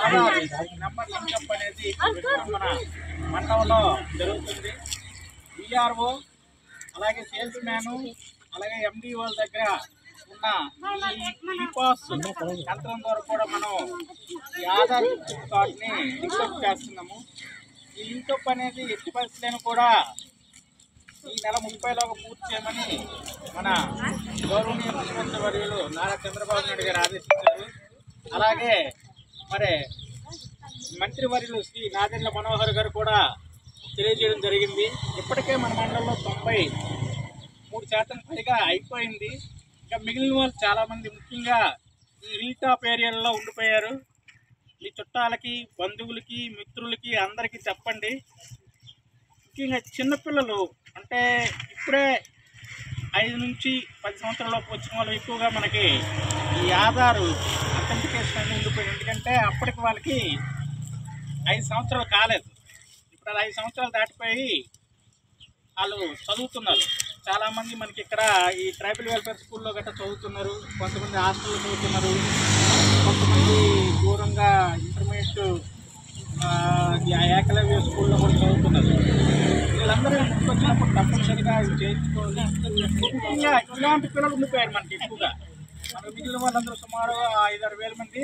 Aadhaar number link up అనేది మన మండలంలో జరుగుతుంది. విఆర్ఓ అలాగే సేల్స్ మ్యాను అలాగే ఎండిఓ దగ్గర ఉన్న ఈ పాస్ యంత్రం ద్వారా కూడా మనం ఈ ఆధార్ కార్డుని లింకప్ చేస్తున్నాము. ఈ లింకప్ అనేది ఎట్టి పరిస్థితులను కూడా ఈ నెల 30లోగా పూర్తి చేయమని మన గౌరవనీయ ముఖ్యమంత్రి వర్యులు నారా చంద్రబాబు నాయుడు గారు ఆదేశించారు. అలాగే మరి మంత్రివర్యులు శ్రీ నాదెండ్ల మనోహర్ గారు కూడా తెలియజేయడం జరిగింది. ఇప్పటికే మన మండలంలో 93% పైగా అయిపోయింది. ఇంకా మిగిలిన వాళ్ళు చాలామంది ముఖ్యంగా ఈ హిల్ టాప్ ఏరియాల్లో ఉండిపోయారు. మీ చుట్టాలకి బంధువులకి మిత్రులకి అందరికీ చెప్పండి. ముఖ్యంగా చిన్నపిల్లలు అంటే ఇప్పుడే 5 నుంచి 10 సంవత్సరాలలోపు వచ్చిన వాళ్ళు ఎక్కువగా మనకి ఈ ఆధారు అథెంటికేషన్ అనేది ఉండిపోయింది. ఎందుకంటే అప్పటికి వాళ్ళకి 5 సంవత్సరాలు కాలేదు. ఇప్పుడు అలా 5 సంవత్సరాలు దాటిపోయి వాళ్ళు చదువుతున్నారు. చాలామంది మనకి ఇక్కడ ఈ ట్రైబల్ వెల్ఫేర్ స్కూల్లో గట్రా చదువుతున్నారు. కొంతమంది హాస్టల్లో చదువుతున్నారు. కొంతమంది దూరంగా ఇంటర్మీడియట్ ఏకలవ్య స్కూల్లో కూడా చదువుతున్నారు. వీళ్ళందరూ ముందుకొచ్చినప్పుడు తప్పనిసరిగా చేయించుకోవాలి. ముఖ్యంగా ఇలాంటి పిల్లలు ఉండిపోయారు మనకి ఎక్కువగా. మన మిగిలిన వాళ్ళందరూ సుమారు 5-6 వేల మంది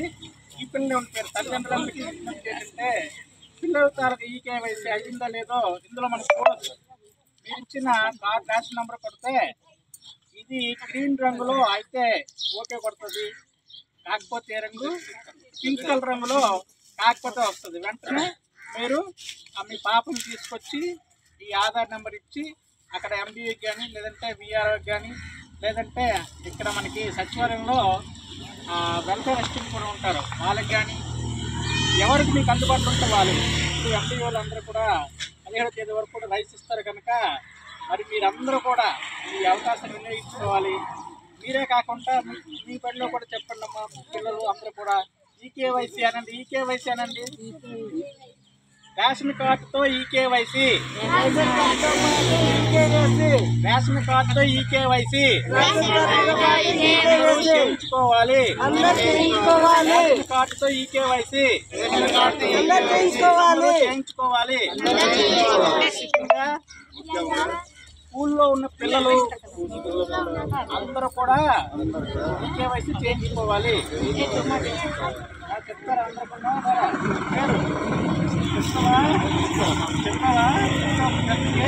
ఈ పిల్లలే ఉండిపోయారు. తల్లిదండ్రులకి విజ్ఞప్తి ఏంటంటే పిల్లల తాలూకు ఈ కేవైసీ అయ్యిందా లేదో ఇందులో మనం చూడవచ్చు. మీరు ఇచ్చిన కార్డు రేషన్ నెంబర్ కొడితే ఇది గ్రీన్ రంగులో అయితే ఓకే కొడుతుంది, కాకపోతే ఏ రంగు పింక్ కలర్ రంగులో కాకపోతే వస్తుంది. వెంటనే మీరు మీ పాపని తీసుకొచ్చి ఈ ఆధార్ నెంబర్ ఇచ్చి అక్కడ ఎంబీఏకి కానీ లేదంటే విఆర్ఓకి కానీ లేదంటే ఇక్కడ మనకి సచివాలయంలో వెల్ఫేర్ అసిస్టెంట్ కూడా ఉంటారు, వాళ్ళకి కానీ ఎవరికి మీకు అందుబాటులో ఉంటే వాళ్ళు. ఇప్పుడు ఎంబీఓలు అందరూ కూడా 17వ తేదీ వరకు కూడా రైస్ ఇస్తారు కనుక మరి మీరందరూ కూడా ఈ అవకాశం వినియోగించుకోవాలి. మీరే కాకుండా మీ పనిలో కూడా చెప్పండి అమ్మా, పిల్లలు అందరూ కూడా ఈకేవైసీ అనండి, ఈకేవైసీ అనండి. రేషన్ కార్డుతో ఈకేవైసీ, రేషన్ కార్డుతో ఈకేవైసీ చేయించుకోవాలి. రేషన్ కార్డుతో ఈకేవైసీ చేయించుకోవాలి. స్కూల్లో ఉన్న పిల్లలు అందరూ కూడా ఈకేవైసీ చేయించుకోవాలి. చెప్తారా అందరూ కూడా చెప్తావా చెప్పండి.